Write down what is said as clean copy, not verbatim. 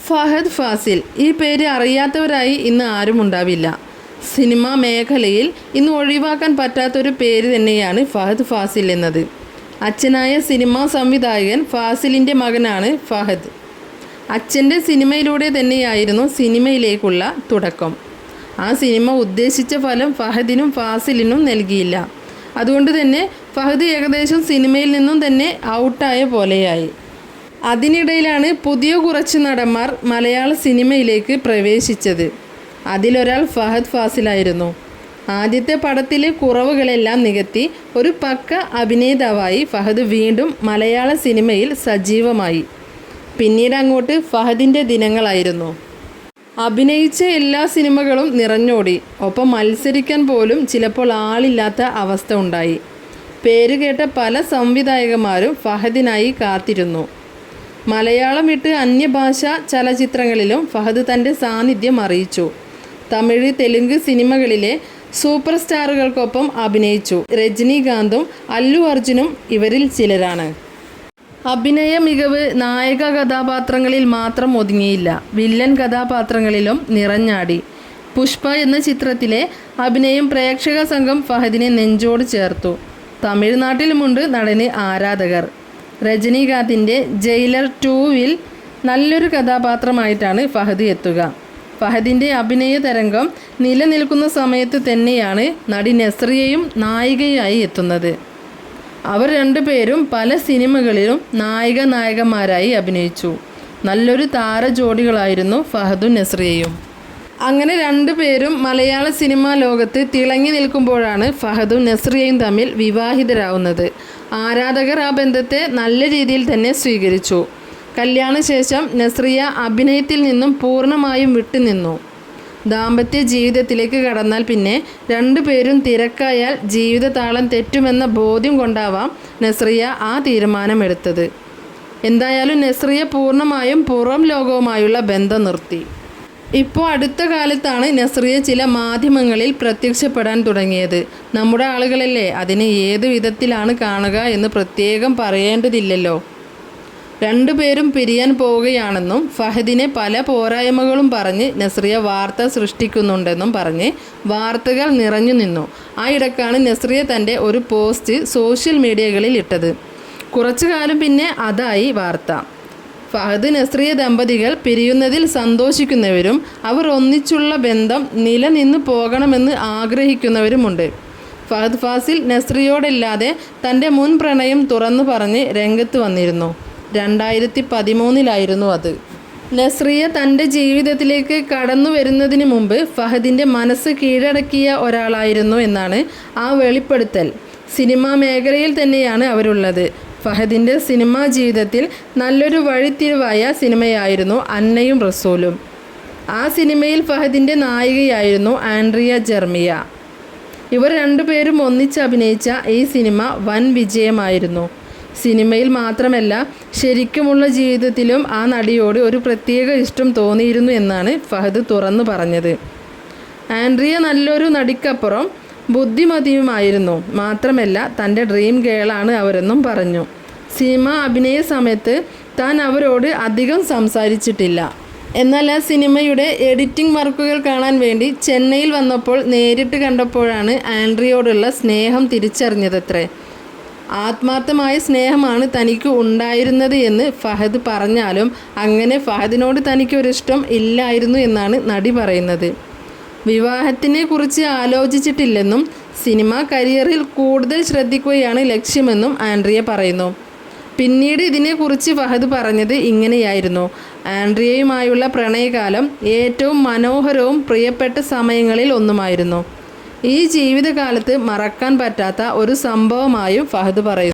ഫഹദ് ഫാസിൽ ഈ പേര് അറിയാത്തവരായി ഇന്ന് ആരും ഉണ്ടാവില്ല. സിനിമാ മേഖലയിൽ ഇന്ന് ഒഴിവാക്കാൻ പറ്റാത്തൊരു പേര് തന്നെയാണ് ഫഹദ് ഫാസിൽ എന്നത്. അച്ഛനായ സിനിമാ സംവിധായകൻ ഫാസിലിൻ്റെ മകനാണ് ഫഹദ്. അച്ഛൻ്റെ സിനിമയിലൂടെ തന്നെയായിരുന്നു സിനിമയിലേക്കുള്ള തുടക്കം. ആ സിനിമ ഉദ്ദേശിച്ച ഫലം ഫഹദിനും ഫാസിലിനും നൽകിയില്ല. അതുകൊണ്ട് തന്നെ ഫഹദ് ഏകദേശം സിനിമയിൽ നിന്നും തന്നെ ഔട്ടായ പോലെയായി. അതിനിടയിലാണ് പുതിയ കുറച്ച് നടന്മാർ മലയാള സിനിമയിലേക്ക് പ്രവേശിച്ചത്. അതിലൊരാൾ ഫഹദ് ഫാസിലായിരുന്നു. ആദ്യത്തെ പടത്തിലെ കുറവുകളെല്ലാം നികത്തി ഒരു പക്ക അഭിനേതാവായി ഫഹദ് വീണ്ടും മലയാള സിനിമയിൽ സജീവമായി. പിന്നീട് അങ്ങോട്ട് ഫഹദിൻ്റെ ദിനങ്ങളായിരുന്നു. അഭിനയിച്ച എല്ലാ സിനിമകളും നിറഞ്ഞോടി. ഒപ്പം മത്സരിക്കാൻ പോലും ചിലപ്പോൾ ആളില്ലാത്ത അവസ്ഥ ഉണ്ടായി. പേരുകേട്ട പല സംവിധായകന്മാരും ഫഹദിനായി കാത്തിരുന്നു. മലയാളം വിട്ട് അന്യഭാഷാ ചലച്ചിത്രങ്ങളിലും ഫഹദ് തൻ്റെ സാന്നിധ്യം അറിയിച്ചു. തമിഴ്, തെലുങ്ക് സിനിമകളിലെ സൂപ്പർ സ്റ്റാറുകൾക്കൊപ്പം അഭിനയിച്ചു. രജനീകാന്തും അല്ലു അർജുനും ഇവരിൽ ചിലരാണ്. അഭിനയ മികവ് നായക കഥാപാത്രങ്ങളിൽ മാത്രം ഒതുങ്ങിയില്ല, വില്ലൻ കഥാപാത്രങ്ങളിലും നിറഞ്ഞാടി. പുഷ്പ എന്ന ചിത്രത്തിലെ അഭിനയം പ്രേക്ഷക സംഘം ഫഹദിനെ നെഞ്ചോട് ചേർത്തു. തമിഴ്നാട്ടിലുമുണ്ട് നടന് ആരാധകർ. രജനീകാന്തിൻ്റെ ജയിലർ 2-വിൽ നല്ലൊരു കഥാപാത്രമായിട്ടാണ് ഫഹദ് എത്തുക. ഫഹദിൻ്റെ അഭിനയ തരംഗം നിലനിൽക്കുന്ന സമയത്ത് തന്നെയാണ് നടി നസ്രിയയും നായികയായി എത്തുന്നത്. അവർ രണ്ടുപേരും പല സിനിമകളിലും നായകന്മാരായി അഭിനയിച്ചു. നല്ലൊരു താരജോഡികളായിരുന്നു ഫഹദും നസ്രിയയും. അങ്ങനെ രണ്ടുപേരും മലയാള സിനിമാ ലോകത്ത് തിളങ്ങി നിൽക്കുമ്പോഴാണ് ഫഹദും നസ്രിയയും തമ്മിൽ വിവാഹിതരാവുന്നത്. ആരാധകർ ആ ബന്ധത്തെ നല്ല രീതിയിൽ തന്നെ സ്വീകരിച്ചു. കല്യാണശേഷം നസ്രിയ അഭിനയത്തിൽ നിന്നും പൂർണ്ണമായും വിട്ടുനിന്നു. ദാമ്പത്യ ജീവിതത്തിലേക്ക് കടന്നാൽ പിന്നെ രണ്ടുപേരും തിരക്കായാൽ ജീവിതതാളം തെറ്റുമെന്ന ബോധ്യം കൊണ്ടാവാം നസ്രിയ ആ തീരുമാനമെടുത്തത്. എന്തായാലും നസ്രിയ പൂർണ്ണമായും പുറം ലോകവുമായുള്ള ബന്ധം നിർത്തി. ഇപ്പോൾ അടുത്ത കാലത്താണ് നസ്രിയ ചില മാധ്യമങ്ങളിൽ പ്രത്യക്ഷപ്പെടാൻ തുടങ്ങിയത്. നമ്മുടെ ആളുകളല്ലേ, അതിനെ ഏത് വിധത്തിലാണ് കാണുക എന്ന് പ്രത്യേകം പറയേണ്ടതില്ലല്ലോ. രണ്ടുപേരും പിരിയാൻ പോവുകയാണെന്നും ഫഹദിനെ പല പോരായ്മകളും പറഞ്ഞ് നസ്രിയ വാർത്ത സൃഷ്ടിക്കുന്നുണ്ടെന്നും പറഞ്ഞ് വാർത്തകൾ നിറഞ്ഞു നിന്നു. ആ ഇടക്കാണ് നസ്രിയ തൻ്റെ ഒരു പോസ്റ്റ് സോഷ്യൽ മീഡിയകളിൽ ഇട്ടത്. കുറച്ചു കാലം പിന്നെ അതായി വാർത്ത. ഫഹദ് നസ്രിയ ദമ്പതികൾ പിരിയുന്നതിൽ സന്തോഷിക്കുന്നവരും അവർ ഒന്നിച്ചുള്ള ബന്ധം നിലനിന്ന് പോകണമെന്ന് ആഗ്രഹിക്കുന്നവരുമുണ്ട്. ഫഹദ് ഫാസിൽ നസ്രിയോടല്ലാതെ തൻ്റെ മുൻ പ്രണയം തുറന്നു പറഞ്ഞ് രംഗത്ത് വന്നിരുന്നു. 2013 അത്. നസ്രിയ തൻ്റെ ജീവിതത്തിലേക്ക് കടന്നു വരുന്നതിന് മുമ്പ് ഫഹദിൻ്റെ മനസ്സ് കീഴടക്കിയ ഒരാളായിരുന്നു എന്നാണ് ആ വെളിപ്പെടുത്തൽ. സിനിമാ മേഖലയിൽ തന്നെയാണ് അവരുള്ളത്. ഫഹദിൻ്റെ സിനിമാ ജീവിതത്തിൽ നല്ലൊരു വഴിത്തിരിവായ സിനിമയായിരുന്നു അന്നയും റസൂലും. ആ സിനിമയിൽ ഫഹദിൻ്റെ നായികയായിരുന്നു ആൻഡ്രിയ ജെർമിയ. ഇവർ രണ്ടുപേരും ഒന്നിച്ച് അഭിനയിച്ച ഈ സിനിമ വൻ വിജയമായിരുന്നു. സിനിമയിൽ മാത്രമല്ല, ശരിക്കുമുള്ള ജീവിതത്തിലും ആ നടിയോട് ഒരു പ്രത്യേക ഇഷ്ടം തോന്നിയിരുന്നു എന്നാണ് ഫഹദ് തുറന്നു പറഞ്ഞത്. ആൻഡ്രിയ നല്ലൊരു നടിക്കപ്പുറം ബുദ്ധിമതിയുമായിരുന്നു. മാത്രമല്ല തൻ്റെ ഡ്രീം ഗേളാണ് അവരെന്നും പറഞ്ഞു. സിനിമ അഭിനയ സമയത്ത് താൻ അവരോട് അധികം സംസാരിച്ചിട്ടില്ല. എന്നാൽ ആ സിനിമയുടെ എഡിറ്റിംഗ് വർക്കുകൾ കാണാൻ വേണ്ടി ചെന്നൈയിൽ വന്നപ്പോൾ നേരിട്ട് കണ്ടപ്പോഴാണ് ആൻഡ്രിയോടുള്ള സ്നേഹം തിരിച്ചറിഞ്ഞതത്രേ. ആത്മാർത്ഥമായ സ്നേഹമാണ് തനിക്ക് ഉണ്ടായിരുന്നത് എന്ന് ഫഹദ് പറഞ്ഞാലും അങ്ങനെ ഫഹദിനോട് തനിക്കൊരിഷ്ടം ഇല്ലായിരുന്നു എന്നാണ് നടി പറയുന്നത്. വിവാഹത്തിനെ കുറിച്ച് ആലോചിച്ചിട്ടില്ലെന്നും സിനിമാ കരിയറിൽ കൂടുതൽ ശ്രദ്ധിക്കുകയാണ് ലക്ഷ്യമെന്നും ആൻഡ്രിയ പറയുന്നു. പിന്നീട് ഇതിനെക്കുറിച്ച് ഫഹദ് പറഞ്ഞത് ഇങ്ങനെയായിരുന്നു: ആൻഡ്രിയയുമായുള്ള പ്രണയകാലം ഏറ്റവും മനോഹരവും പ്രിയപ്പെട്ട സമയങ്ങളിൽ ഒന്നുമായിരുന്നു. ഈ ജീവിതകാലത്ത് മറക്കാൻ പറ്റാത്ത ഒരു സംഭവമായും ഫഹദ് പറയുന്നു.